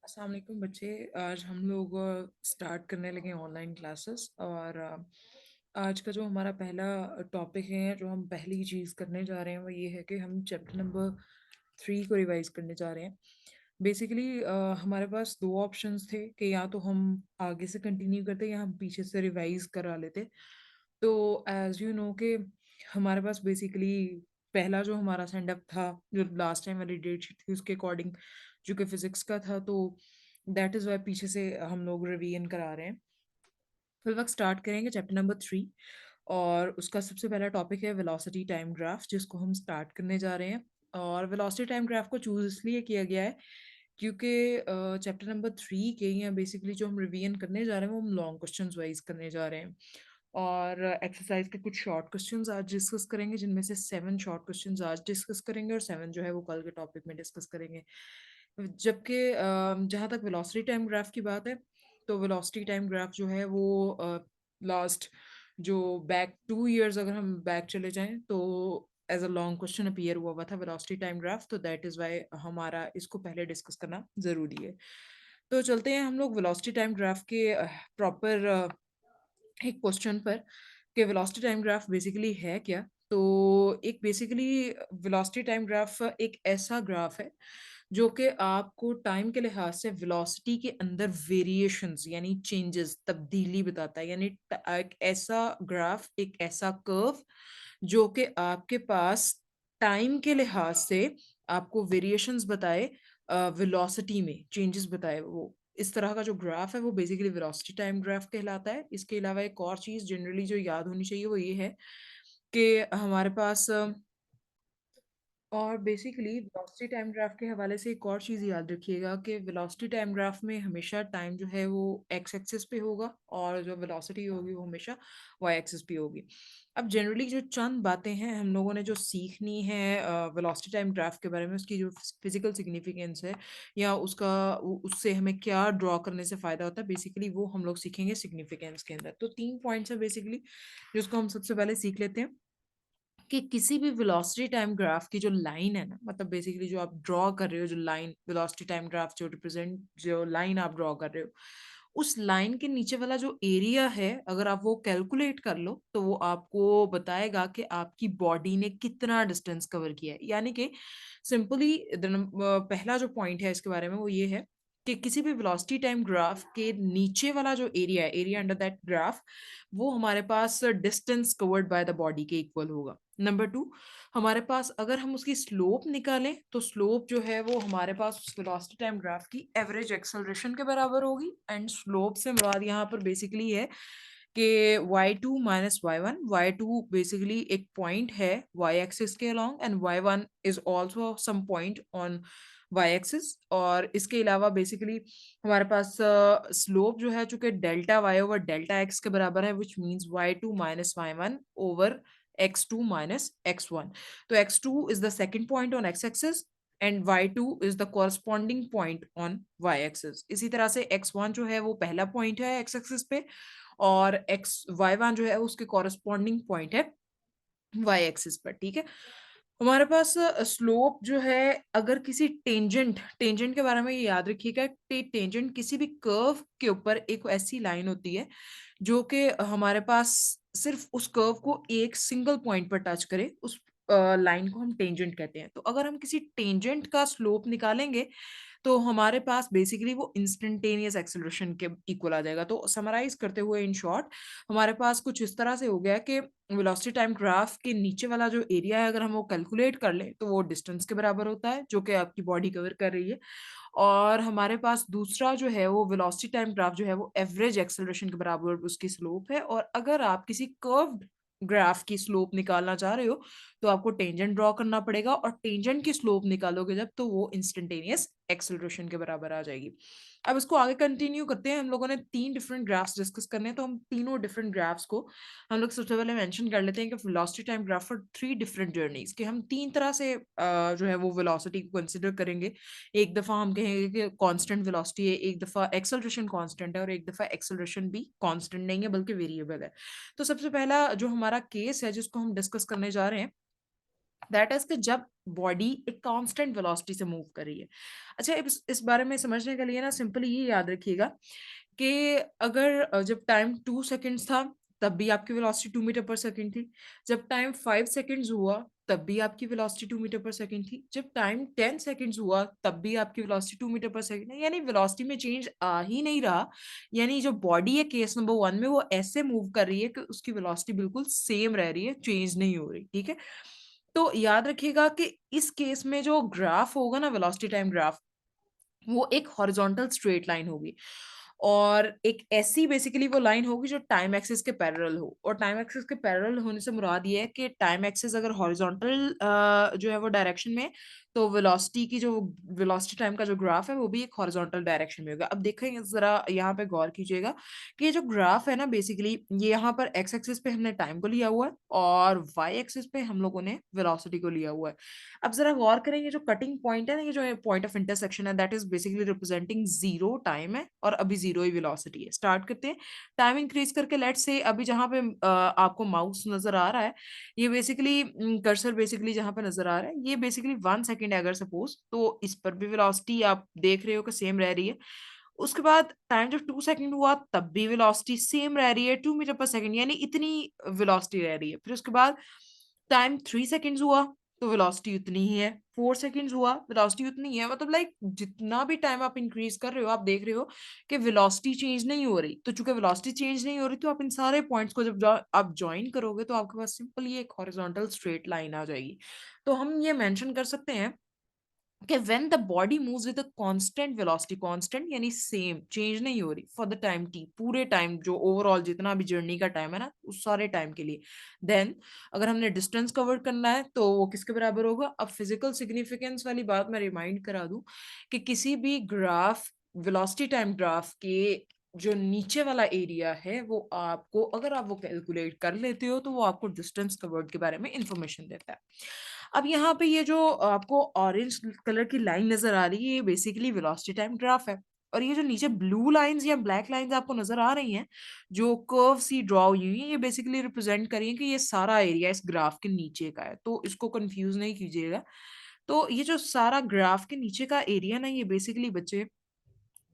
अस्सलाम वालेकुम बच्चे। आज हम लोग स्टार्ट करने लगे ऑनलाइन क्लासेस और आज का जो हमारा पहला टॉपिक है, जो हम पहली चीज़ करने जा रहे हैं वो ये है कि हम चैप्टर नंबर 3 को रिवाइज करने जा रहे हैं। बेसिकली हमारे पास दो ऑप्शंस थे कि या तो हम आगे से कंटिन्यू करते या हम पीछे से रिवाइज करा लेते। तो एज यू नो कि हमारे पास बेसिकली पहला जो हमारा सेंड अप था, जो लास्ट टाइम वाली डेट शीट थी उसके अकॉर्डिंग, जो कि फिजिक्स का था, तो दैट इज़ वाई पीछे से हम लोग रिवीजन करा रहे हैं। फिर वक्त स्टार्ट करेंगे चैप्टर नंबर 3 और उसका सबसे पहला टॉपिक है वेलोसिटी टाइम ग्राफ, जिसको हम स्टार्ट करने जा रहे हैं। और वेलोसिटी टाइम ग्राफ को चूज इसलिए किया गया है क्योंकि चैप्टर नंबर 3 के या बेसिकली जो हम रिवीजन करने जा रहे हैं वो हम लॉन्ग क्वेश्चन वाइज करने जा रहे हैं। और एक्सरसाइज के कुछ शॉर्ट क्वेश्चंस आज डिस्कस करेंगे, जिनमें से 7 शॉर्ट क्वेश्चंस आज डिस्कस करेंगे और 7 जो है वो कल के टॉपिक में डिस्कस करेंगे। जबकि जहाँ तक वेलोसिटी टाइम ग्राफ की बात है, तो वेलोसिटी टाइम ग्राफ जो है वो लास्ट जो बैक 2 इयर्स अगर हम बैक चले जाएं तो as a long question appear हुआ हुआ था वेलोसिटी टाइम ग्राफ। तो दैट इज वाई हमारा इसको पहले डिस्कस करना जरूरी है। तो चलते हैं हम लोग वेलोसिटी टाइम ग्राफ के प्रॉपर एक क्वेश्चन पर कि वेलोसिटी टाइम ग्राफ बेसिकली है क्या। तो एक बेसिकली वेलोसिटी टाइम ग्राफ एक ऐसा ग्राफ है जो कि आपको टाइम के लिहाज से वेलोसिटी के अंदर वेरिएशंस यानी चेंजेस, तब्दीली बताता है। यानी एक ऐसा ग्राफ, एक ऐसा कर्व जो कि आपके पास टाइम के लिहाज से आपको वेरिएशंस बताए, वेलोसिटी में चेंजेस बताए। वो इस तरह का जो ग्राफ है वो बेसिकली वेलोसिटी टाइम ग्राफ कहलाता है। इसके अलावा एक और चीज जनरली जो याद होनी चाहिए वो ये है कि हमारे पास और बेसिकली वेलोसिटी टाइम ग्राफ के हवाले से एक और चीज़ याद रखिएगा कि वेलोसिटी टाइम ग्राफ में हमेशा टाइम जो है वो एक्स एक्सिस पे होगा और जो वेलोसिटी होगी वो हमेशा वाई एक्सिस पे होगी। अब जनरली जो चंद बातें हैं हम लोगों ने जो सीखनी है वेलोसिटी टाइम ग्राफ के बारे में, उसकी जो फिजिकल सिग्निफिकेंस है या उसका उससे हमें क्या ड्रॉ करने से फ़ायदा होता है, बेसिकली वो हम लोग सीखेंगे सिग्निफिकेंस के अंदर। तो 3 पॉइंट्स है बेसिकली जिसको हम सबसे पहले सीख लेते हैं कि किसी भी वेलोसिटी टाइम ग्राफ की जो लाइन है ना, मतलब बेसिकली जो आप ड्रॉ कर रहे हो, जो लाइन वेलोसिटी टाइम ग्राफ जो रिप्रेजेंट, जो लाइन आप ड्रॉ कर रहे हो, उस लाइन के नीचे वाला जो एरिया है अगर आप वो कैलकुलेट कर लो तो वो आपको बताएगा कि आपकी बॉडी ने कितना डिस्टेंस कवर किया है। यानी कि सिंपली पहला जो पॉइंट है इसके बारे में वो ये है कि किसी भी वेलोसिटी टाइम ग्राफ के नीचे वाला जो एरिया है, एरिया अंडर दैट ग्राफ, वो हमारे पास distance covered by the body के इक्वल होगा। नंबर 2, हमारे पास अगर हम उसकी स्लोप निकालें तो स्लोप जो है वो हमारे पास उस वेलोसिटी टाइम ग्राफ की एवरेज एक्सेलरेशन के बराबर होगी। एंड स्लोप से मुराद यहाँ पर बेसिकली है कि y2 minus y1। y2 basically एक पॉइंट है y एक्सिस के along and y1 is also some point on y axis. और इसके अलावा बेसिकली हमारे पास स्लोप जो है चूंकि delta y over delta x के बराबर है, which means y2 minus y1 over x2 minus x1। तो x2 is the second point on x-axis and y2 is the corresponding point on y-axis। इसी तरह से x1 जो है वो पहला पॉइंट है x-axis पे और y1 जो है उसके कॉरस्पॉन्डिंग पॉइंट है y-axis पर। ठीक है, हमारे पास स्लोप जो है, अगर किसी टेंजेंट टेंजेंट के बारे में ये याद रखिएगा, टेंजेंट किसी भी कर्व के ऊपर एक ऐसी लाइन होती है जो कि हमारे पास सिर्फ उस कर्व को एक सिंगल पॉइंट पर टच करे, उस लाइन को हम टेंजेंट कहते हैं। तो अगर हम किसी टेंजेंट का स्लोप निकालेंगे तो हमारे पास बेसिकली वो इंस्टेंटेनियस एक्सेलरेशन के इक्वल आ जाएगा। तो समराइज करते हुए इन शॉर्ट हमारे पास कुछ इस तरह से हो गया कि वेलोसिटी टाइम ग्राफ के नीचे वाला जो एरिया है अगर हम वो कैलकुलेट कर लें तो वो डिस्टेंस के बराबर होता है जो कि आपकी बॉडी कवर कर रही है। और हमारे पास दूसरा जो है वो वेलोसिटी टाइम ग्राफ जो है वो एवरेज एक्सेलरेशन के बराबर उसकी स्लोप है। और अगर आप किसी कर्व्ड ग्राफ की स्लोप निकालना चाह रहे हो तो आपको टेंजेंट ड्रॉ करना पड़ेगा और टेंजेंट की स्लोप निकालोगे जब तो वो इंस्टेंटेनियस एक्सेलरेशन के बराबर आ जाएगी। अब इसको आगे कंटिन्यू करते हैं। हम लोगों ने 3 डिफरेंट ग्राफ्स डिस्कस करने हैं, तो हम तीनों डिफरेंट ग्राफ्स को हम लोग सबसे पहले मेंशन कर लेते हैं कि velocity time graph for 3 different journeys कि हम 3 तरह से जो है वो वेलोसिटी को कंसिडर करेंगे। एक दफा हम कहेंगे कि कांस्टेंट वेलोसिटी है, एक दफा एक्सेलरेशन कांस्टेंट है और एक दफा एक्सेलरेशन भी कांस्टेंट नहीं है बल्कि वेरिएबल है। तो सबसे पहला जो हमारा केस है जिसको हम डिस्कस करने जा रहे हैं दैट इज कि जब बॉडी एक कांस्टेंट वेलोसिटी से मूव कर रही है। अच्छा, इस बारे में समझने के लिए ना सिंपली ये याद रखिएगा कि अगर जब टाइम 2 सेकंड्स था, तब भी आपकी वेलोसिटी 2 मीटर पर सेकंड थी। जब टाइम 5 सेकंड्स हुआ, तब भी आपकी वेलोसिटी 2 मीटर पर सेकंड थी। जब टाइम 10 सेकंड्स हुआ, तब भी आपकी वेलोसिटी 2 मीटर पर सेकंड है। यानी वेलोसिटी में चेंज आ ही नहीं रहा। यानी जो बॉडी है केस नंबर 1 में, वो ऐसे मूव कर रही है कि उसकी वेलोसिटी बिल्कुल सेम रह रही है, चेंज नहीं हो रही, ठीक है? तो याद रखिएगा कि इस केस में जो ग्राफ होगा ना, वेलोसिटी टाइम ग्राफ, वो एक हॉरिजॉन्टल स्ट्रेट लाइन होगी और एक ऐसी बेसिकली वो लाइन होगी जो टाइम एक्सिस के पैरेलल हो। और टाइम एक्सिस के पैरेलल होने से मुराद ये है कि टाइम एक्सिस अगर हॉरिजॉन्टल जो है वो डायरेक्शन में, तो वेलोसिटी की जो वेलोसिटी टाइम का जो ग्राफ है वो भी एक हॉरिजॉन्टल डायरेक्शन में होगा। अब देखेंगे जरा, यहाँ पे गौर कीजिएगा कि ये जो ग्राफ है ना, बेसिकली ये यहाँ पर एक्स एक्सिस पे हमने टाइम को लिया हुआ है और वाई एक्सिस पे हम लोगों ने वेलोसिटी को लिया हुआ है। अब जरा गौर करेंगे, जो कटिंग पॉइंट है ना, ये जो पॉइंट ऑफ इंटरसेक्शन है, that is basically representing zero time है और अभी जीरो ही वेलोसिटी है। स्टार्ट करते हैं टाइम इंक्रीज करके। लेट्स से अभी जहां पे आपको माउस नजर आ रहा है, ये बेसिकली कर्सर बेसिकली जहां पे नजर आ रहा है, ये बेसिकली 1 सेकेंड है अगर सपोज, तो इस पर भी वेलोसिटी आप देख रहे हो कि सेम रह रही है। उसके बाद टाइम जब 2 सेकंड हुआ, तब भी वेलोसिटी सेम रह रही है, 2 मीटर पर सेकंड, यानी इतनी वेलोसिटी रह रही है। फिर उसके बाद टाइम 3 सेकंड्स हुआ, तो वेलोसिटी उतनी ही है। 4 सेकंड्स हुआ, वेलोसिटी उतनी ही है। मतलब लाइक जितना भी टाइम आप इंक्रीज कर रहे हो, आप देख रहे हो कि वेलोसिटी चेंज नहीं हो रही। तो चूंकि वेलोसिटी चेंज नहीं हो रही, तो आप इन सारे पॉइंट्स को जब आप ज्वाइन करोगे, तो आपके पास सिंपल ये एक हॉरिजॉन्टल स्ट्रेट लाइन आ जाएगी। तो हम ये मेंशन कर सकते हैं कि when the body moves with a constant velocity, constant यानी सेम, चेंज नहीं हो रही, for the time t, पूरे टाइम जो ओवरऑल जितना भी जर्नी का टाइम है ना, उस सारे टाइम के लिए, देन अगर हमने डिस्टेंस कवर करना है तो वो किसके बराबर होगा? अब फिजिकल सिग्निफिकेंस वाली बात मैं रिमाइंड करा दूं कि किसी भी ग्राफ, वेलोसिटी टाइम ग्राफ के जो नीचे वाला एरिया है, वो आपको, अगर आप वो कैलकुलेट कर लेते हो, तो वो आपको डिस्टेंस कवर्ड के बारे में इंफॉर्मेशन देता है। अब यहाँ पे ये जो आपको ऑरेंज कलर की लाइन नजर आ रही है, ये बेसिकली वेलोसिटी टाइम ग्राफ है। और ये जो नीचे ब्लू लाइंस या ब्लैक लाइंस आपको नजर आ रही हैं, जो कर्व सी ड्रॉ हुई हैं, ये बेसिकली रिप्रेजेंट कर रही हैं कि ये सारा एरिया इस ग्राफ के नीचे का है। तो इसको कंफ्यूज नहीं कीजिएगा। तो ये जो सारा ग्राफ के नीचे का एरिया ना, ये बेसिकली बच्चे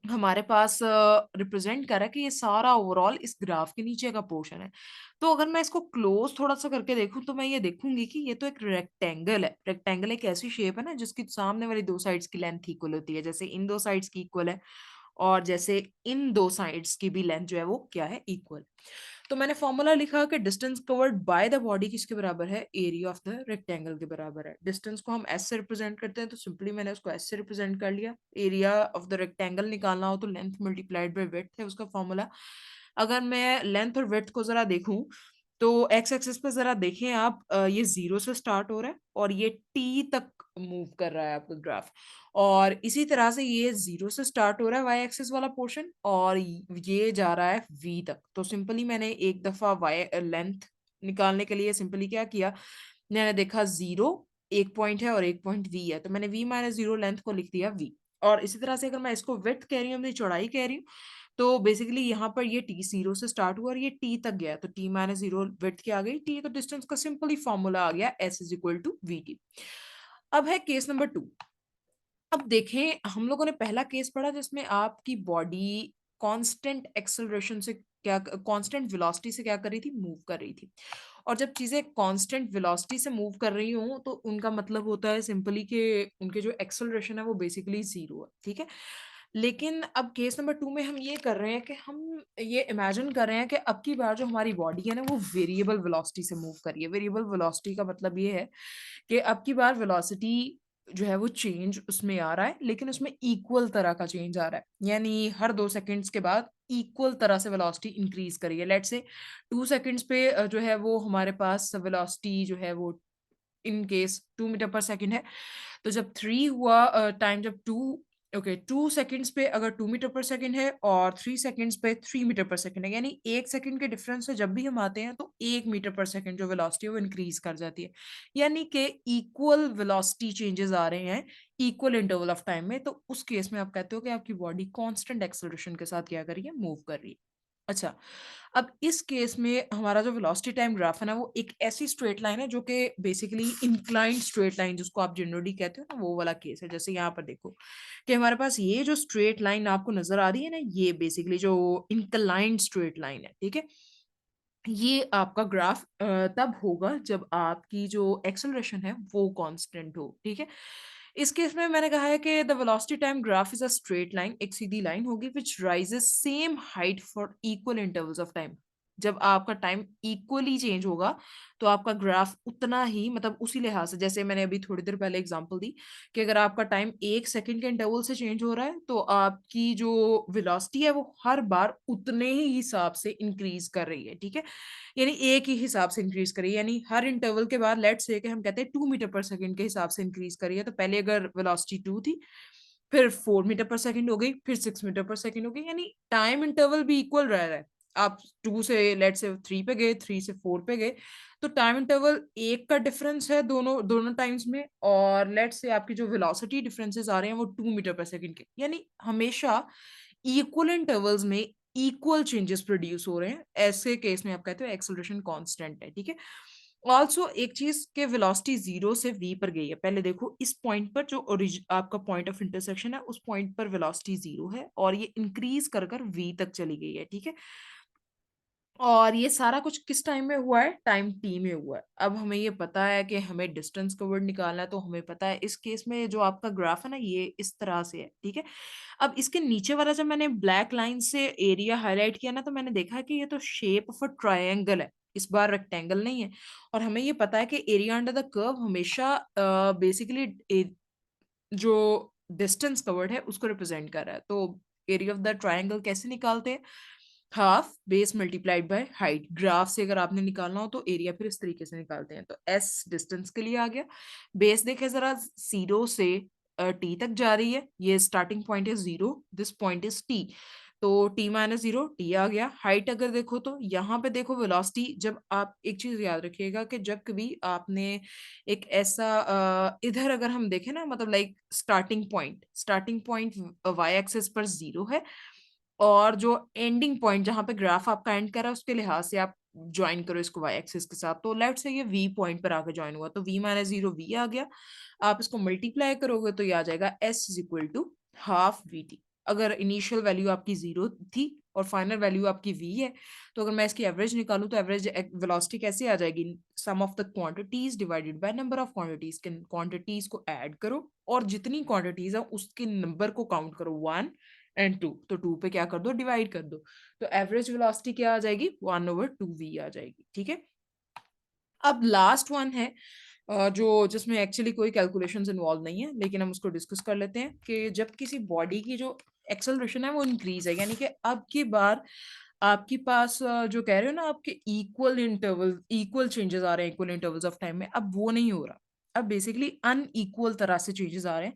हमारे पास रिप्रेजेंट कर रहा है कि ये सारा ओवरऑल इस ग्राफ के नीचे का पोर्शन है। तो अगर मैं इसको क्लोज थोड़ा सा करके देखूं, तो मैं ये देखूंगी कि ये तो एक रेक्टेंगल है। रेक्टेंगल एक ऐसी शेप है ना, जिसकी सामने वाली दो साइड्स की लेंथ इक्वल होती है, जैसे इन दो साइड्स की इक्वल है और जैसे इन दो साइड्स की भी लेंथ जो है वो क्या है, इक्वल। तो मैंने फॉर्मूला लिखा कि distance covered by the body किसके बराबर है? एरिया ऑफ द रेक्टेंगल के बराबर है। डिस्टेंस को हम एस से रिप्रेजेंट करते हैं, तो सिंपली मैंने उसको एस से रिप्रेजेंट कर लिया। एरिया ऑफ द रेक्टेंगल निकालना हो तो लेंथ मल्टीप्लाइड बाय विड्थ है उसका फॉर्मूला। अगर मैं लेंथ और विड्थ को जरा देखूं, तो एक्स एक्सिस पे जरा देखें आप, ये जीरो से स्टार्ट हो रहा है और ये टी तक मूव कर रहा है आपका ग्राफ। और इसी तरह से ये जीरो से स्टार्ट हो रहा है वाई एक्सिस वाला पोर्शन, और ये जा रहा है वी तक। तो सिंपली मैंने एक दफा वाई लेंथ निकालने के लिए सिंपली क्या किया, मैंने देखा जीरो एक पॉइंट है और एक पॉइंट वी है, तो मैंने वी माइनस जीरो लेंथ को लिख दिया वी। और इसी तरह से अगर मैं इसको विड्थ कह रही हूँ, अपनी चौड़ाई कह रही हूँ, तो बेसिकली यहाँ पर ये टी जीरो से स्टार्ट हुआ और ये टी तक गया, तो टी माइनस जीरो विड्थ क्या आ गई, टी। तो डिस्टेंस का सिंपली फॉर्मूला आ गया S is equal to V T. अब है केस नंबर 2। अब देखें, हम लोगों ने पहला केस पढ़ा जिसमें आपकी बॉडी कांस्टेंट एक्सेलरेशन से क्या, कांस्टेंट वेलोसिटी से क्या कर रही थी, मूव कर रही थी। और जब चीजें कांस्टेंट वेलोसिटी से मूव कर रही हो, तो उनका मतलब होता है सिंपली कि उनके जो एक्सेलरेशन है वो बेसिकली जीरो है, ठीक है। लेकिन अब केस नंबर 2 में हम ये कर रहे हैं कि हम ये इमेजिन कर रहे हैं कि अब की बार जो हमारी बॉडी है ना, वो वेरिएबल वेलोसिटी से मूव कर रही है। वेरिएबल वेलोसिटी का मतलब ये है कि अब की बार वेलोसिटी जो है वो चेंज उसमें आ रहा है, लेकिन उसमें इक्वल तरह का चेंज आ रहा है। यानी हर 2 सेकंड्स के बाद इक्वल तरह से वेलोसिटी इंक्रीज करिए। लेट से 2 सेकंड्स पे जो है वो हमारे पास वेलोसिटी जो है वो इन केस 2 मीटर पर सेकंड है। तो जब 3 हुआ, टाइम जब 2, ओके, 2 सेकंड्स पे अगर 2 मीटर पर सेकंड है और 3 सेकंड्स पे 3 मीटर पर सेकंड है, यानी 1 सेकंड के डिफरेंस से जब भी हम आते हैं, तो 1 मीटर पर सेकंड जो वेलोसिटी है वो इंक्रीज कर जाती है। यानी कि इक्वल वेलोसिटी चेंजेस आ रहे हैं इक्वल इंटरवल ऑफ टाइम में। तो उस केस में आप कहते हो कि आपकी बॉडी कांस्टेंट एक्सेलरेशन के साथ क्या कर रही है, मूव कर रही है। अच्छा, अब इस केस में हमारा जो वेलोसिटी टाइम ग्राफ है ना, वो एक ऐसी स्ट्रेट लाइन है जो कि बेसिकली इंक्लाइंड स्ट्रेट लाइन जिसको आप जनरली कहते हो ना, वो वाला केस है। जैसे यहाँ पर देखो कि हमारे पास ये जो स्ट्रेट लाइन आपको नजर आ रही है ना, ये बेसिकली जो इंक्लाइंड स्ट्रेट लाइन है, ठीक है। ये आपका ग्राफ तब होगा जब आपकी जो एक्सेलरेशन है वो कांस्टेंट हो, ठीक है। इस केस में मैंने कहा है कि the velocity time graph is a straight line, एक सीधी लाइन होगी which rises same height for equal intervals of time. जब आपका टाइम इक्वली चेंज होगा तो आपका ग्राफ उतना ही, मतलब उसी लिहाज से, जैसे मैंने अभी थोड़ी देर पहले एग्जांपल दी कि अगर आपका टाइम 1 सेकंड के इंटरवल से चेंज हो रहा है तो आपकी जो वेलोसिटी है वो हर बार उतने ही हिसाब से इंक्रीज कर रही है, ठीक है। यानी एक ही हिसाब से इंक्रीज करिए, यानी हर इंटरवल के बाद लेट्स से कि हम कहते हैं 2 मीटर पर सेकंड के हिसाब से इंक्रीज करिए, तो पहले अगर वेलोसिटी 2 थी, फिर 4 मीटर पर सेकंड हो गई, फिर 6 मीटर पर सेकंड हो गई, यानी टाइम इंटरवल भी इक्वल रह रहा है। आप 2 से लेट से 3 पे गए, 3 से 4 पे गए, तो टाइम इंटरवल एक का डिफरेंस है दोनों दोनों टाइम्स में, और लेट से आपकी जो वेलोसिटी डिफरेंसेस आ रहे हैं वो 2 मीटर पर सेकंड के, यानी हमेशा इक्वल इंटरवल्स में इक्वल चेंजेस प्रोड्यूस हो रहे हैं। ऐसे केस में आप कहते हो एक्सेलरेशन कांस्टेंट है, ठीक है। ऑल्सो एक चीज के वेलोसिटी 0 से v पर गई है, पहले देखो इस पॉइंट पर जो आपका पॉइंट ऑफ इंटरसेक्शन है उस पॉइंट पर वेलोसिटी 0 है और ये इंक्रीज कर कर v तक चली गई है, ठीक है। और ये सारा कुछ किस टाइम में हुआ है, टाइम टी में हुआ है। अब हमें ये पता है कि हमें डिस्टेंस कवर्ड निकालना है, तो हमें पता है इस केस में जो आपका ग्राफ है ना ये इस तरह से है, ठीक है। अब इसके नीचे वाला जब मैंने ब्लैक लाइन से एरिया हाईलाइट किया ना, तो मैंने देखा कि ये तो शेप ऑफ अ ट्रायंगल है, इस बार रेक्टेंगल नहीं है। और हमें ये पता है कि एरिया अंडर द कर्व हमेशा बेसिकली जो डिस्टेंस कवर्ड है उसको रिप्रेजेंट कर रहा है। तो एरिया ऑफ द ट्रायंगल कैसे निकालते हैं, half base multiplied by height. Graph से अगर आपने निकालना हो तो एरिया फिर इस तरीके से निकालते हैं। तो एस डिस्टेंस के लिए आ गया, बेस देखे जरा 0 से टी तक जा रही है, ये स्टार्टिंग पॉइंट है 0, दिस पॉइंट इज टी, तो t-0 टी आ गया। हाइट अगर देखो तो यहाँ पे देखो वेलोसिटी, जब आप एक चीज याद रखिएगा कि जब कभी आपने एक ऐसा इधर अगर हम देखें ना, मतलब like starting point Y axis पर 0 है, और जो एंडिंग पॉइंट जहां पे ग्राफ आपका एंड कर रहा है उसके लिहाज से आप ज्वाइन करो इसको वाई एक्सिस के साथ, तो लेट्स से ये वी पॉइंट पर आकर ज्वाइन हुआ, तो v-0 वी आ गया। आप इसको मल्टीप्लाई करोगे तो ये आ जाएगा s is equal to half V T. अगर इनिशियल वैल्यू आपकी 0 थी और फाइनल वैल्यू आपकी v है, तो अगर मैं इसकी एवरेज निकालूं तो एवरेज वेलोसिटी कैसे आ जाएगी, sum of the quantities divided by number of quantities के क्वांटिटीज को ऐड करो और जितनी क्वांटिटीज है उसके नंबर को काउंट करो 1 और 2, तो 2 पे क्या कर दो, डिवाइड कर दो, तो एवरेज वेलोसिटी क्या आ जाएगी, 1/2v आ जाएगी, ठीक है। अब लास्ट वन है जो जिसमें एक्चुअली कोई कैलकुलेशंस इन्वॉल्व नहीं है, लेकिन हम उसको डिस्कस कर लेते हैं कि जब किसी बॉडी की जो एक्सेलरेशन है वो इंक्रीज है, यानी कि अब की बार आपके पास जो कह रहे हो ना आपके इक्वल चेंजेस आ रहे हैं इक्वल इंटरवल्स ऑफ टाइम में, अब वो नहीं हो रहा। अब बेसिकली अनइक्वल तरह से चेंजेस आ रहे हैं,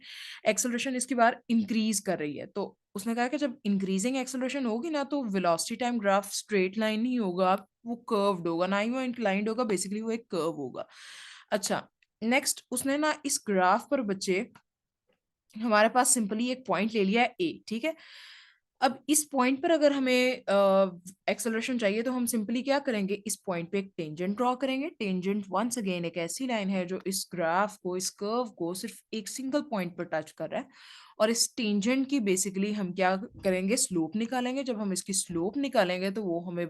एक्सेलरेशन इसकी बार इंक्रीज कर रही है। तो उसने कहा कि जब इंक्रीजिंग एक्सेलरेशन होगी ना तो velocity time graph straight line नहीं होगा, वो कर्व्ड होगा, ना ही वो इंक्लाइंड होगा, बेसिकली वो एक कर्व होगा। अच्छा, नेक्स्ट उसने ना इस ग्राफ पर बच्चे हमारे पास सिंपली एक पॉइंट ले लिया है ए, ठीक है। अब इस पॉइंट पर अगर हमें एक्सेलरेशन चाहिए तो हम सिंपली क्या करेंगे, इस पॉइंट पे एक टेंजेंट ड्रॉ करेंगे। टेंजेंट वंस अगेन एक ऐसी लाइन है जो इस ग्राफ को, इस कर्व को सिर्फ एक सिंगल पॉइंट पर टच कर रहा है, और इस टेंजेंट की बेसिकली हम क्या करेंगे, स्लोप निकालेंगे। जब हम इसकी स्लोप निकालेंगे तो वो हमें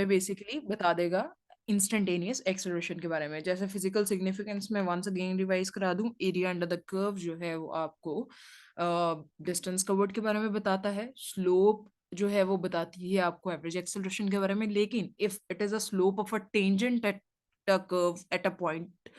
बेसिकली बता देगा इंस्टेंटेनियस एक्सेलरेशन के बारे में। जैसे फिजिकल सिग्निफिकेंस में वंस अगेन रिवाइज करा दूं, एरिया अंडर द कर्व जो है वो आपको डिस्टेंस कवर्ड के बारे में बताता है, स्लोप जो है वो बताती है आपको एवरेज एक्सेलरेशन के बारे में। लेकिन if it is a slope of a tangent at a curve at a point,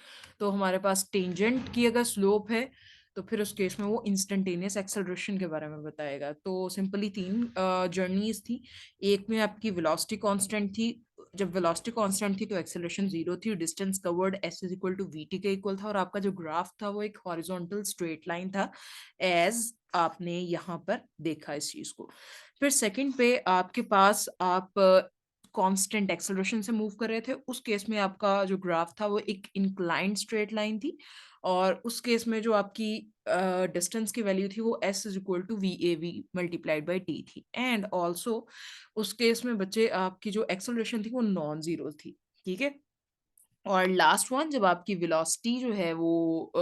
तो हमारे पास टेंजेंट की अगर स्लोप है तो फिर उस केस में वो इंस्टेंटेनियस एक्सेलरेशन के बारे में बताएगा। तो सिंपली तीन जर्नीज थी। एक में आपकी वेलोसिटी कांस्टेंट थी, जब वेलोसिटी कांस्टेंट थी तो एक्सेलरेशन 0 थी, distance covered s is equal to V T के इक्वल था, और आपका जो ग्राफ था वो एक हॉरिजॉन्टल स्ट्रेट लाइन था, एज आपने यहाँ पर देखा इस चीज को। फिर सेकंड पे आपके पास आप कांस्टेंट एक्सेलरेशन से मूव कर रहे थे, उस केस में आपका जो ग्राफ था वो एक इंक्लाइंड स्ट्रेट लाइन थी, और उस केस में जो आपकी डिस्टेंस की वैल्यू थी वो s is equal to V A V multiplied by T थी। एंड ऑल्सो उस केस में बच्चे आपकी जो एक्सेलरेशन थी वो नॉन जीरो थी, ठीक है। और लास्ट वन, जब आपकी वेलोसिटी जो है वो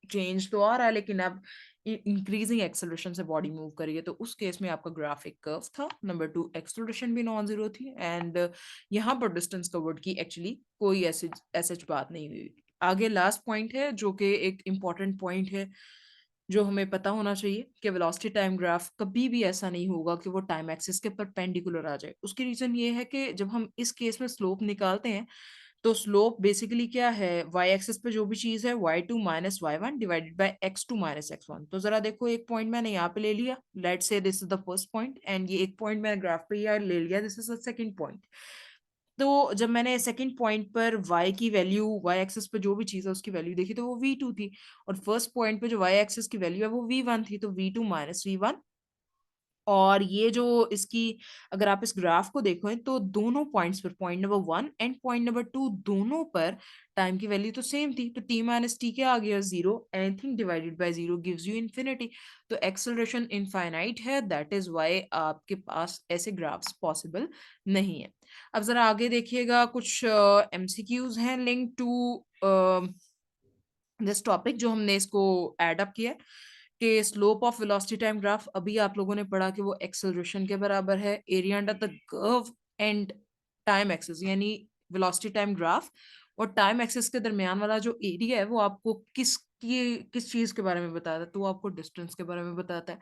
चेंज तो आ रहा है लेकिन अब इंक्रीजिंग एक्सेलरेशन से बॉडी मूव कर रही है, तो उस केस में आपका ग्राफिक कर्व था। नंबर टू, एक्सेलरेशन भी नॉन जीरो थी, एंड यहाँ पर डिस्टेंस कवर्ड की एक्चुअली कोई ऐसी ऐसी बात नहीं हुई। आगे लास्ट पॉइंट है जो कि एक इम्पॉर्टेंट पॉइंट है, जो हमें पता होना चाहिए कि वेलोसिटी टाइम ग्राफ कभी भी ऐसा नहीं होगा कि वो टाइम एक्सिस के परपेंडिकुलर आ जाए। उसकी रीजन ये है कि जब हम इस केस में स्लोप निकालते हैं, तो स्लोप बेसिकली क्या है, वाई एक्सिस पे जो भी चीज है y2 minus y1 divided by x2 minus x1। तो जरा देखो, एक पॉइंट मैंने यहाँ पे ले लिया, लेट से this is the first point, and ये एक पॉइंट मैंने ग्राफ पे यहाँ ले लिया, this is the second point. तो जब मैंने सेकंड पॉइंट पर y की वैल्यू, y एक्सिस पे जो भी चीज है उसकी वैल्यू देखी, तो वो v2 थी, और फर्स्ट पॉइंट पे जो y एक्सिस की वैल्यू है वो v1 थी, तो v2 माइनस v1। और ये जो इसकी, अगर आप इस ग्राफ को देखो तो दोनों पॉइंट्स पर, point number one and point number two, दोनों पर टाइम की वैल्यू तो सेम थी, तो t माइनस टी क्या आ गया, zero. Anything divided by zero gives you infinity. तो एक्सेलरेशन इनफाइनाइट है, दैट इज व्हाई आपके पास ऐसे ग्राफ्स पॉसिबल नहीं है। अब जरा आगे देखिएगा, कुछ एमसीक्यूज हैं लिंक टू दिस टॉपिक, जो हमने इसको एड अप किया है कि slope of velocity time graph, अभी आप लोगों ने पढ़ा कि वो एक्सेलरेशन के बराबर है, area under the curve and time axis, यानी वेलोसिटी टाइम ग्राफ और टाइम एक्सिस के दरमियान वाला जो एरिया है वो आपको किस चीज के बारे में बताता है, तो वो आपको डिस्टेंस के बारे में बताता है।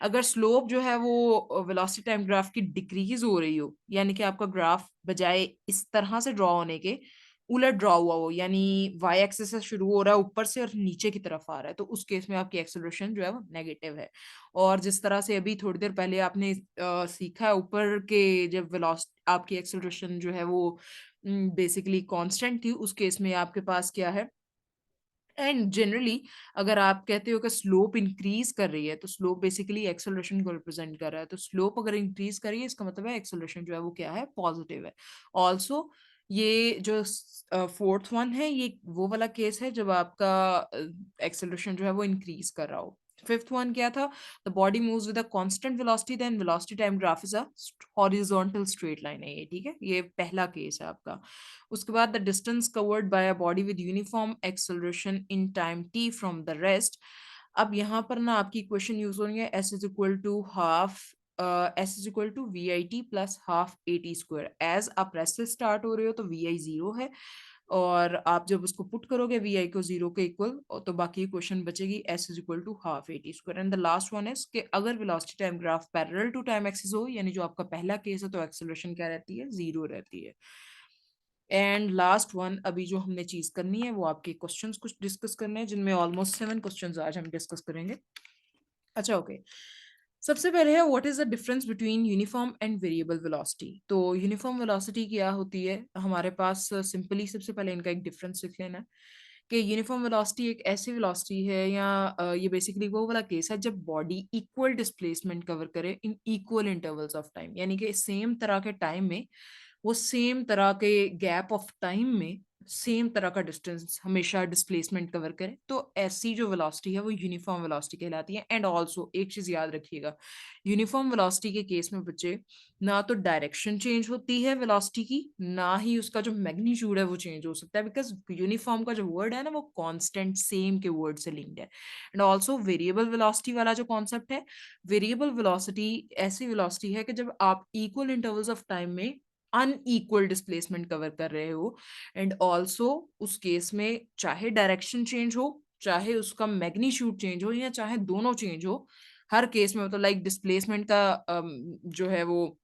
अगर स्लोप जो है वो वेलोसिटी टाइम ग्राफ की डिक्रीज हो रही हो, यानी कि आपका ग्राफ बजाय इस तरह से ड्रॉ होने के उलट ड्रॉ हुआ हो, यानी वाई एक्सिस से शुरू हो रहा है ऊपर से और नीचे की तरफ आ रहा है, तो उस केस में आपकी एक्सेलरेशन जो है वो नेगेटिव है। और जिस तरह से अभी थोड़ी देर पहले आपने सीखा है ऊपर के, जब वेलोसिटी आपकी एक्सेलरेशन जो है वो बेसिकली कांस्टेंट थी, उस केस में आपके पास क्या है, एंड जनरली अगर आप कहते हो कि स्लोप इंक्रीज कर रही है, तो स्लोप बेसिकली एक्सेलरेशन को रिप्रेजेंट कर रहा है, तो स्लोप अगर इंक्रीज कर रही है इसका मतलब है एक्सेलरेशन जो है वो क्या है, पॉजिटिव है। ऑल्सो ये जो फोर्थ वन है, ये वो वाला केस है जब आपका एक्सेलरेशन जो है वो इंक्रीज कर रहा हो। फिफ्थ वन क्या था, the body moves with a constant velocity then velocity time graph is a horizontal straight line है ये, ठीक है, ये पहला केस है आपका। उसके बाद the distance covered bye a body with uniform acceleration in time T from the rest. अब यहाँ पर ना आपकी क्वेश्चन यूज हो रही है, S is equal to half S is equal to V I T plus half A T square. As आप rest से स्टार्ट हो रहे हो तो वी आई जीरो है, और आप जब उसको पुट करोगे वी आई को जीरो के इक्वल, तो बाकी क्वेश्चन बचेगी S is equal to half A T square. And the last one is कि अगर velocity time graph parallel to time axis हो, यानी जो आपका पहला केस है, तो एक्सेलरेशन क्या रहती है, जीरो रहती है। एंड लास्ट वन, अभी जो हमने चीज करनी है वो आपके क्वेश्चंस कुछ डिस्कस करने हैं, जिनमें ऑलमोस्ट 7 क्वेश्चंस आज हम डिस्कस करेंगे। अच्छा, ओके। सबसे पहले है, what is the difference between uniform and variable velocity. तो यूनिफॉर्म वेलोसिटी क्या होती है हमारे पास, सिंपली सबसे पहले इनका एक डिफरेंस लिख लेना है कि यूनिफॉर्म वेलोसिटी एक ऐसी वेलोसिटी है, या ये बेसिकली वो वाला केस है जब बॉडी इक्वल डिस्प्लेसमेंट कवर करे in equal intervals of time, यानी कि सेम तरह के टाइम में वो सेम तरह के गैप ऑफ टाइम में सेम तरह का डिस्टेंस हमेशा डिस्प्लेसमेंट कवर करे, तो ऐसी जो वेलोसिटी है वो यूनिफॉर्म वेलोसिटी कहलाती है। एंड ऑल्सो एक चीज याद रखिएगा, यूनिफॉर्म वेलोसिटी के केस में बच्चे, ना तो डायरेक्शन चेंज होती है वेलोसिटी की, ना ही उसका जो मैग्नीट्यूड है वो चेंज हो सकता है, बिकॉज यूनिफॉर्म का जो वर्ड है ना वो कांस्टेंट सेम के वर्ड से लिंक्ड है। एंड ऑल्सो वेरिएबल वेलोसिटी वाला जो कॉन्सेप्ट है, वेरिएबल वेलोसिटी ऐसी वेलोसिटी है कि जब आप इक्वल इंटरवल्स ऑफ टाइम में अनइक्वल डिस्प्लेसमेंट कवर कर रहे हो, एंड ऑल्सो उस केस में चाहे डायरेक्शन चेंज हो, चाहे उसका मैग्नीट्यूड चेंज हो, या चाहे दोनों चेंज हो, हर केस में मतलब लाइक डिस्प्लेसमेंट का जो है वो,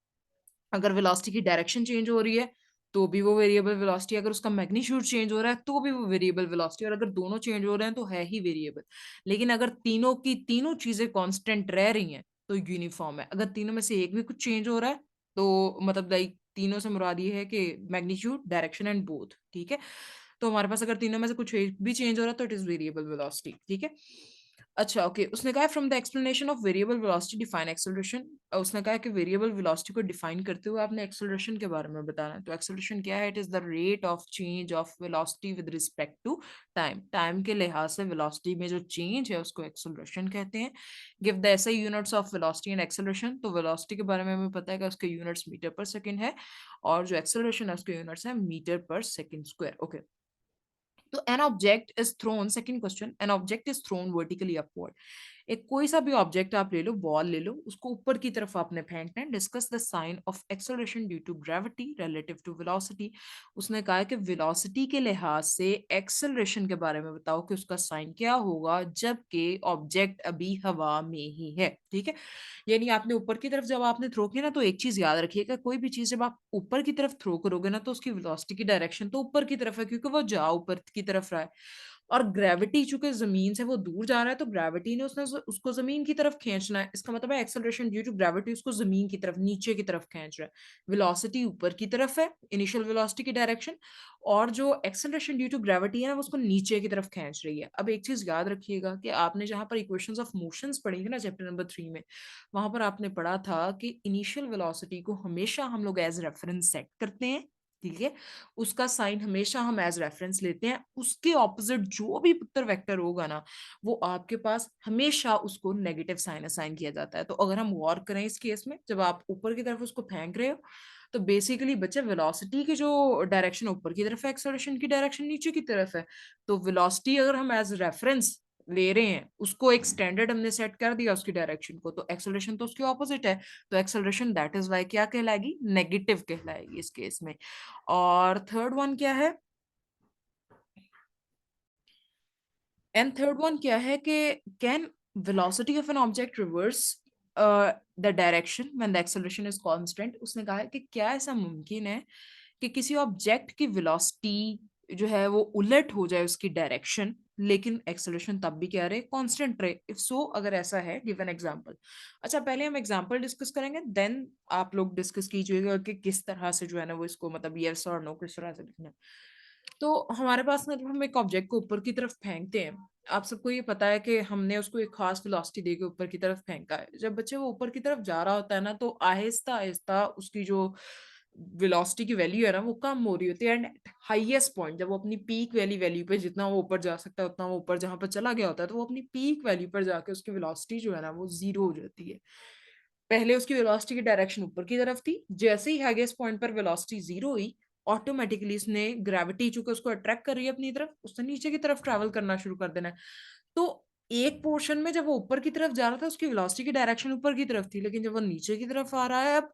अगर वेलोसिटी की डायरेक्शन चेंज हो रही है तो भी वो वेरिएबल वेलोसिटी, अगर उसका मैग्नीट्यूड चेंज हो रहा है तो भी वो वेरिएबल वेलोसिटी, और अगर दोनों चेंज हो रहे हैं तो है ही वेरिएबल। लेकिन अगर तीनों की तीनों चीजें कांस्टेंट रह रही हैं तो यूनिफॉर्म है, अगर तीनों में से एक भी कुछ चेंज हो रहा है तो मतलब लाइक तीनों से मुराद ये है कि मैग्नीट्यूड, डायरेक्शन एंड बोथ, ठीक है। तो हमारे पास अगर तीनों में से कुछ एक भी चेंज हो रहा है तो इट इज वेरिएबल वेलोसिटी, ठीक है। अच्छा, ओके, उसने कहा from the explanation of variable velocity define acceleration. उसने कहा कि वेरिएबल वेलोसिटी को डिफाइन करते हुए आपने एक्सेलरेशन के बारे में बताना है। तो एक्सेलरेशन क्या है? It is the rate of change of velocity with respect to time. Time के लिहाज से वेलोसिटी में जो चेंज है उसको एक्सेलरेशन कहते हैं। गिव द ऐसे units of velocity and acceleration. तो वेलोसिटी के बारे में हमें पता है कि उसके यूनिट्स मीटर पर सेकंड है, और जो एक्सेलरेशन है उसके यूनिट्स है मीटर पर सेकंड स्क्वायर। ओके, तो an object is throne, second question, an object is thrown vertically upward. एक कोई सा भी ऑब्जेक्ट आप ले लो, बॉल ले लो, उसको ऊपर की तरफ आपने फेंकना है। Discuss the sign of acceleration due to gravity relative to velocity. उसने कहा है कि वेलोसिटी के लिहाज से एक्सेलरेशन के बारे में बताओ कि उसका साइन क्या होगा जबकि ऑब्जेक्ट अभी हवा में ही है। ठीक है, यानी आपने ऊपर की तरफ जब आपने थ्रो किया ना, तो एक चीज याद रखिएगा, कोई भी चीज जब आप ऊपर की तरफ थ्रो करोगे ना, तो उसकी वेलोसिटी की डायरेक्शन तो ऊपर की तरफ है, क्योंकि वो जा ऊपर की तरफ रहा है। और ग्रेविटी चूंकि जमीन से वो दूर जा रहा है, तो ग्रेविटी ने उसने उसको जमीन की तरफ खींचना है। इसका मतलब है एक्सेलरेशन ड्यू टू ग्रेविटी उसको जमीन की तरफ, नीचे की तरफ खींच रहा है। वेलोसिटी ऊपर की तरफ है, इनिशियल वेलोसिटी की डायरेक्शन, और जो एक्सेलरेशन ड्यू टू ग्रेविटी है ना, वो उसको नीचे की तरफ खींच रही है। अब एक चीज याद रखिएगा कि आपने जहां पर इक्वेशंस ऑफ मोशंस पढ़ी थी ना चैप्टर नंबर 3 में, वहां पर आपने पढ़ा था कि इनिशियल वेलोसिटी को हमेशा हम लोग एज रेफरेंस सेट करते हैं। ठीक है, उसका साइन हमेशा हम एज रेफरेंस लेते हैं। उसके ऑपोजिट जो भी उत्तर वेक्टर होगा ना, वो आपके पास हमेशा उसको नेगेटिव साइन असाइन किया जाता है। तो अगर हम गौर करें इस केस में, जब आप ऊपर की तरफ उसको फेंक रहे हो, तो बेसिकली बच्चे वेलोसिटी की जो डायरेक्शन ऊपर की तरफ है, एक्सेलरेशन की डायरेक्शन नीचे की तरफ है। तो वेलोसिटी अगर हम एज रेफरेंस ले रहे हैं, उसको एक स्टैंडर्ड हमने सेट कर दिया उसकी डायरेक्शन को, तो एक्सेलरेशन तो उसके ऑपोजिट है। तो एक्सेलरेशन दैट इज वाई क्या कहलाएगी? नेगेटिव कहलाएगी इस केस में। और थर्ड वन क्या है? एंड थर्ड वन क्या है कि can velocity of an object reverse the direction when the acceleration is constant. उसने कहा है कि क्या ऐसा मुमकिन है कि किसी ऑब्जेक्ट की वेलोसिटी जो है वो उलट हो जाए उसकी डायरेक्शन, लेकिन एक्सेलरेशन तब भी क्या रहे? कांस्टेंट रहे। इफ सो, अगर ऐसा है, गिव एन एग्जांपल। अच्छा, पहले हम एग्जांपल डिस्कस करेंगे, देन आप लोग डिस्कस कीजिएगा कि किस तरह से जो है ना वो इसको मतलब यस और नो किस तरह से लिखना है। तो हमारे पास ना, जब हम एक ऑब्जेक्ट को ऊपर की तरफ फेंकते हैं, आप सबको ये पता है कि हमने उसको एक खास वेलोसिटी देके ऊपर की तरफ फेंका है। जब बच्चे वो ऊपर की तरफ जा रहा होता है ना, तो आहिस्ता आहिस्ता उसकी जो वेलोसिटी की वैल्यू है ना, वो कम हो रही होती है। एंड हाईएस्ट पॉइंट, जब वो अपनी पीक वैली वैल्यू पे, जितना वो ऊपर जा सकता है उतना वो ऊपर जहां पर चला गया होता है, तो वो अपनी पीक वैल्यू पर जाके उसकी वेलोसिटी जो है ना वो जीरो हो जाती है। पहले उसकी वेलोसिटी की डायरेक्शन ऊपर की तरफ थी, जैसे ही हाईएस्ट पॉइंट पर वेलोसिटी जीरो हुई, ऑटोमेटिकली इसने ग्रेविटी चूंकि उसको अट्रैक्ट कर रही है अपनी तरफ, उसने नीचे की तरफ ट्रैवल करना शुरू कर देना है। तो एक पोर्शन में जब वो ऊपर की तरफ जा रहा था, उसकी वेलोसिटी की डायरेक्शन ऊपर की तरफ थी, लेकिन जब वो नीचे की तरफ आ रहा है, अब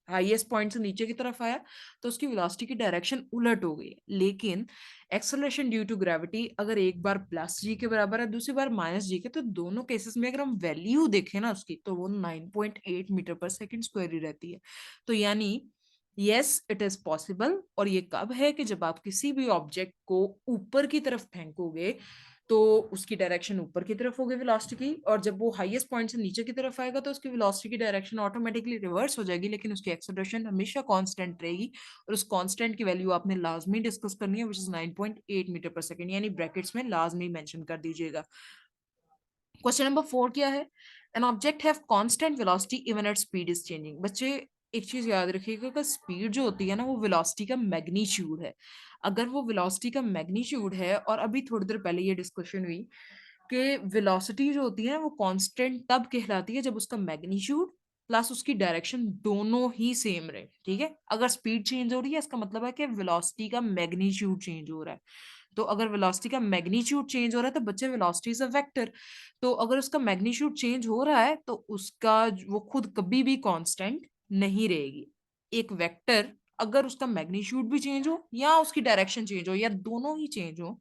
हाईएस्ट पॉइंट से नीचे की तरफ आया, तो उसकी वेलोसिटी की डायरेक्शन उलट हो गई है। लेकिन एक्सेलरेशन ड्यू टू ग्रेविटी अगर एक बार प्लस जी के बराबर है, दूसरी बार माइनस जी के, तो दोनों केसेस में अगर हम वैल्यू देखें ना उसकी, तो वो 9.8 मीटर पर सेकंड स्क्वायर ही रहती है। तो यानी यस, इट इज पॉसिबल। और ये कब है? कि जब आप किसी भी ऑब्जेक्ट को ऊपर की तरफ फेंकोगे, तो उसकी डायरेक्शन ऊपर की तरफ होगी वेलोसिटी की, और जब वो हाईएस्ट पॉइंट से नीचे की तरफ आएगा, तो उसकी वेलोसिटी की डायरेक्शन ऑटोमेटिकली रिवर्स हो जाएगी, लेकिन उसकी एक्सेलरेशन हमेशा कांस्टेंट रहेगी। और उस कांस्टेंट की वैल्यू आपने लाजमी डिस्कस करनी है, विच इज 9.8 मीटर पर सेकंड, यानी ब्रैकेट्स में लाजमी मेंशन कर दीजिएगा। क्वेश्चन नंबर 4 क्या है? An object have constant velocity even at speed is changing. बच्चे एक चीज याद रखिएगा कि स्पीड जो होती है ना, वो वेलोसिटी का मैग्नीट्यूड है। अगर वो वेलोसिटी का मैग्नीट्यूड है, और अभी थोड़ी देर पहले ये डिस्कशन हुई कि वेलोसिटी जो होती है ना, वो कांस्टेंट तब कहलाती है जब उसका मैग्नीट्यूड प्लस उसकी डायरेक्शन दोनों ही सेम रहे। ठीक है, अगर स्पीड चेंज हो रही है, इसका मतलब है कि वेलोसिटी का मैग्नीट्यूड चेंज हो रहा है। तो अगर वेलोसिटी का मैग्नीट्यूड चेंज हो रहा है, तो बच्चे वेलोसिटी इज अ वेक्टर। तो अगर उसका मैग्नीट्यूड चेंज हो रहा है, तो उसका वो खुद कभी भी कांस्टेंट नहीं रहेगी। एक वेक्टर अगर उसका मैग्नीट्यूड भी चेंज हो या उसकी डायरेक्शन चेंज हो या दोनों ही चेंज हो,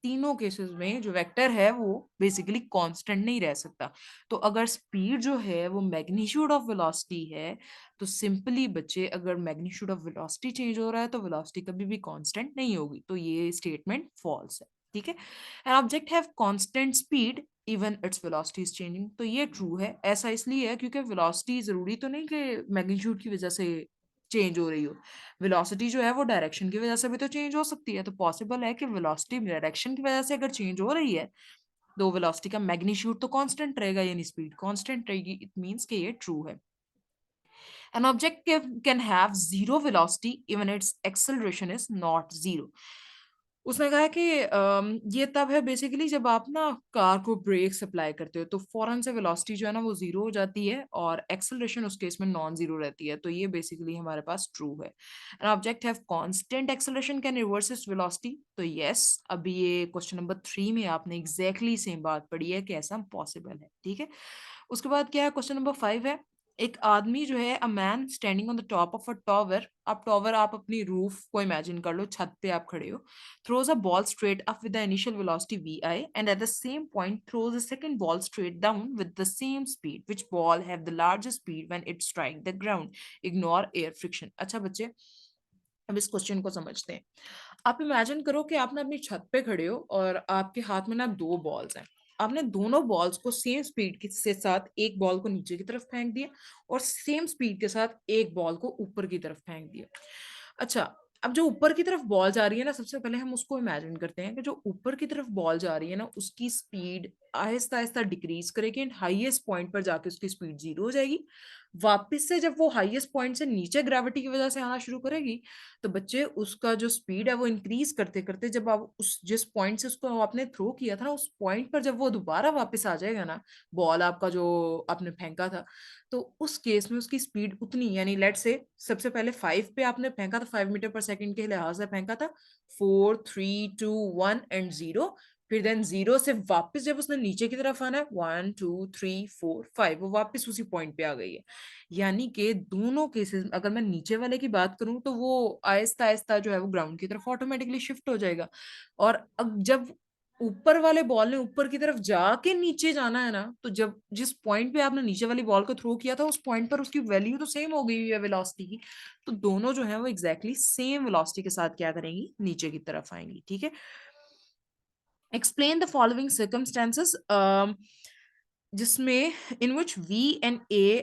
तीनों केसेस में जो वेक्टर है वो बेसिकली कांस्टेंट नहीं रह सकता। तो अगर स्पीड जो है वो मैग्नीट्यूड ऑफ वेलोसिटी है, तो सिंपली बच्चे, अगर मैग्नीट्यूड ऑफ वेलोसिटी चेंज हो रहा है, तो वेलोसिटी कभी भी कांस्टेंट नहीं होगी। तो ये स्टेटमेंट फॉल्स है। ठीक है, an object have constant speed even its velocity is changing. तो ये ट्रू है। ऐसा इसलिए है क्योंकि वेलोसिटी जरूरी तो नहीं कि मैग्नीट्यूड की वजह से चेंज हो रही हो। वेलोसिटी जो है वो डायरेक्शन की वजह से भी तो चेंज हो सकती है। तो पॉसिबल है कि वेलोसिटी डायरेक्शन की वजह से अगर चेंज हो रही है, दो वेलोसिटी का मैग्नीट्यूड तो कांस्टेंट रहेगा, यानी स्पीड कांस्टेंट रहेगी, इट मींस कि ये ट्रू है। An object can have zero velocity even its acceleration is not zero. उसने कहा कि ये तब है बेसिकली जब आप ना कार को ब्रेक अप्लाई करते हो तो फौरन से वेलोसिटी जो है ना वो जीरो हो जाती है और एक्सेलरेशन उस केस में नॉन जीरो रहती है, तो ये बेसिकली हमारे पास ट्रू है। An object have constant acceleration can reverse its velocity, तो यस, अभी ये क्वेश्चन नंबर 3 में आपने एग्जैक्टली सेम बात पढ़ी है कि ऐसा पॉसिबल है, ठीक है। उसके बाद क्या है, क्वेश्चन नंबर 5 है, एक आदमी जो है, a man standing on the top of a tower, आप टॉवर आप अपनी रूफ को इमेजिन कर लो, छत पे आप खड़े हो, throws a ball straight up with the initial velocity vi and at the same point throws a second ball straight down with the same speed. Which ball have the largest speed when it strike the ground? Ignore air friction. अच्छा बच्चे, अब इस question को समझते हैं। आप imagine करो कि आप ना अपनी छत पे खड़े हो और आपके हाथ में ना दो बॉल्स हैं। आपने दोनों बॉल्स को सेम स्पीड के से साथ एक बॉल को नीचे की तरफ फेंक दिया और सेम स्पीड के साथ एक बॉल को ऊपर की तरफ फेंक दिया। अच्छा, अब जो ऊपर की तरफ बॉल जा रही है ना, सबसे पहले हम उसको इमेजिन करते हैं कि जो ऊपर की तरफ बॉल जा रही है ना, उसकी स्पीड आहिस्ता आहिस्ता डिक्रीज करेगी एंड हाईएस्ट पॉइंट पर जाके उसकी स्पीड जीरो हो जाएगी। वापस से जब वो हाईएस्ट पॉइंट से नीचे ग्रेविटी की वजह से आना शुरू करेगी, तो बच्चे उसका जो स्पीड है वो इंक्रीज करते करते जब आप उस जिस पॉइंट से उसको आपने थ्रो किया था ना, उस पॉइंट पर जब वो दोबारा वापस आ जाएगा ना, बॉल आपका जो आपने फेंका था, तो उस केस में उसकी स्पीड उतनी, यानी लेट से सबसे पहले 5 पे आपने फेंका था, 5 मीटर पर सेकंड के लिहाज से फेंका था, 4 3 2 1 एंड 0, फिर देन 0 से वापस जब उसने नीचे की तरफ आना है, 1 2 3 4 5, वो वापस उसी पॉइंट पे आ गई है। यानी कि दोनों केसेस, अगर मैं नीचे वाले की बात करूं तो वो आहिस्ता आहिस्ता जो है वो ग्राउंड की तरफ ऑटोमेटिकली शिफ्ट हो जाएगा, और अब जब ऊपर वाले बॉल ने ऊपर की तरफ जाके नीचे जाना है ना, तो जब जिस पॉइंट पे आपने नीचे वाली बॉल को थ्रो किया था उस पॉइंट पर उसकी वैल्यू तो सेम हो गई हुई है वेलोसिटी की, तो दोनों जो है वो एग्जैक्टली सेम वेलोसिटी के साथ क्या करेंगी, नीचे की तरफ आएंगी, ठीक है। एक्सप्लेन द फॉलोइंग सर्कमस्टेंसेस जिसमें in which v and a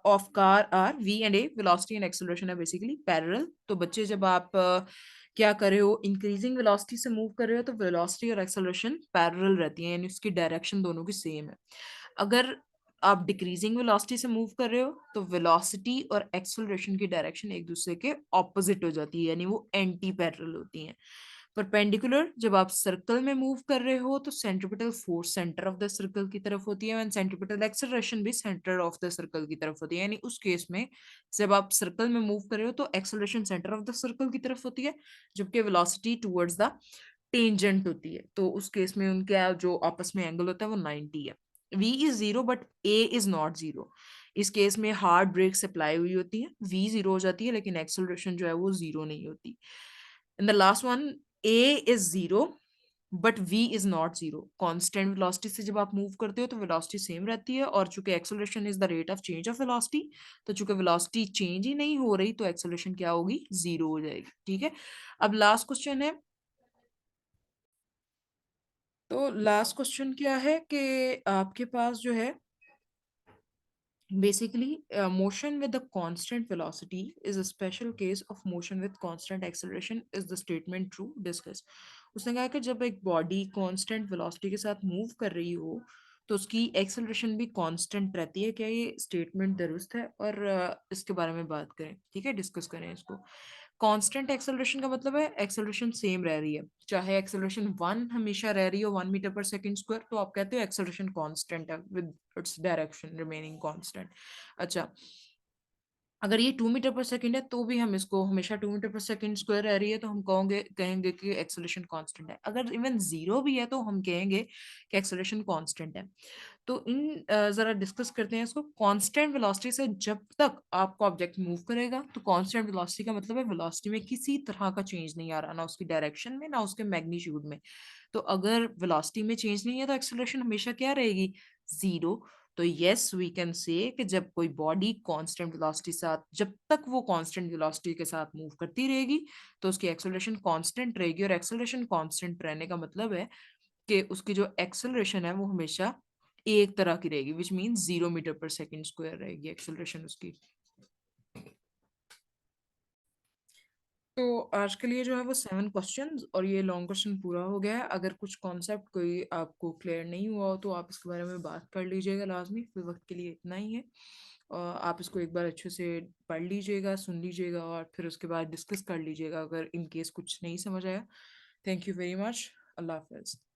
of car are, v and a velocity and acceleration है बेसिकली पैरेलल। तो बच्चे जब आप क्या कर रहे हो, इंक्रीजिंग वेलोसिटी से मूव कर रहे हो तो वेलोसिटी और एक्सेलरेशन पैरेलल रहती है, यानी उसकी डायरेक्शन दोनों की सेम है। अगर आप डिक्रीजिंग वेलोसिटी से मूव कर रहे हो तो वेलोसिटी और एक्सेलरेशन की डायरेक्शन एक दूसरे के ऑपोजिट हो जाती है, यानी वो एंटी पैरेलल होती हैं। परपेंडिकुलर, जब आप सर्कल में मूव कर रहे हो तो centripetal force centre of the circle की तरफ होती है एंड सेंट्रिपिटल एक्सेलरेशन भी सेंटर ऑफ द सर्कल की तरफ होती है, यानी उस केस में जब आप सर्कल में मूव कर रहे हो तो acceleration centre of the circle की तरफ होती है, जबकि वेलोसिटी टुवर्ड्स द टेंजेंट होती है, तो उस केस में उनका जो आपस में एंगल होता है वो 90 है। v is zero but a is not zero. इस केस में हार्ड ब्रेक्स अप्लाई हुई होती है, v जीरो हो जाती है लेकिन एक्सेलरेशन जो है वो जीरो नहीं होती। In the last one, a is zero but v is not zero. Constant velocity से जब आप मूव करते हो तो वेलोसिटी सेम रहती है, और चूंकि acceleration is the rate of change of velocity, तो चूंकि वेलोसिटी चेंज ही नहीं हो रही तो एक्सेलरेशन क्या होगी, जीरो हो जाएगी, ठीक है। अब लास्ट क्वेश्चन है, तो लास्ट क्वेश्चन क्या है कि आपके पास जो है basically motion with a constant velocity is a special case of motion with constant acceleration. Is the statement true? Discuss. उसने कहा कि जब एक बॉडी कांस्टेंट वेलोसिटी के साथ मूव कर रही हो तो उसकी एक्सेलरेशन भी कांस्टेंट रहती है, क्या ये स्टेटमेंट दुरुस्त है? और इसके बारे में बात करें, ठीक है, डिस्कस करें इसको। कांस्टेंट एक्सेलरेशन का मतलब है एक्सेलरेशन सेम रह रही है, चाहे एक्सेलरेशन 1 हमेशा रह रही हो 1 मीटर पर सेकंड स्क्वायर, तो आप कहते हो एक्सेलरेशन कांस्टेंट है with its direction remaining constant. अच्छा, अगर ये 2 मीटर पर सेकंड है तो भी हम इसको हमेशा 2 मीटर पर सेकंड स्क्वायर रह रही है तो हम कहोगे कहेंगे कि एक्सेलरेशन कांस्टेंट है। अगर इवन जीरो भी है तो हम कहेंगे कि एक्सेलरेशन कांस्टेंट है। तो इन जरा डिस्कस करते हैं इसको। कांस्टेंट वेलोसिटी से जब तक आपका ऑब्जेक्ट मूव करेगा तो कांस्टेंट वेलोसिटी का मतलब है वेलोसिटी में किसी तरह का चेंज नहीं आ रहा, ना उसकी डायरेक्शन में ना उसके मैग्नीट्यूड में। तो अगर वेलोसिटी में चेंज नहीं है तो एक्सेलरेशन हमेशा क्या रहेगी, जीरो। तो यस वी कैन से कि जब कोई बॉडी कांस्टेंट वेलोसिटी साथ जब तक वो कांस्टेंट वेलोसिटी के साथ मूव करती रहेगी तो उसकी एक्सेलरेशन कांस्टेंट रहेगी, और एक्सेलरेशन कांस्टेंट रहने का मतलब है कि उसकी जो एक्सेलरेशन है वो हमेशा एक तरह की रहेगी, विच मीन 0 मीटर पर सेकंड स्क्वायर रहेगी एक्सेलरेशन उसकी। तो आज के लिए जो है वो 7 क्वेश्चंस और ये लॉन्ग क्वेश्चन पूरा हो गया है। अगर कुछ कॉन्सेप्ट कोई आपको क्लियर नहीं हुआ हो तो आप इसके बारे में बात कर लीजिएगा लाज़मी। फिर वक़्त के लिए इतना ही है। आप इसको एक बार अच्छे से पढ़ लीजिएगा, सुन लीजिएगा और फिर उसके बाद डिस्कस कर लीजिएगा अगर इन केस कुछ नहीं समझ आया। Thank you very much. अल्लाह हाफ़िज़।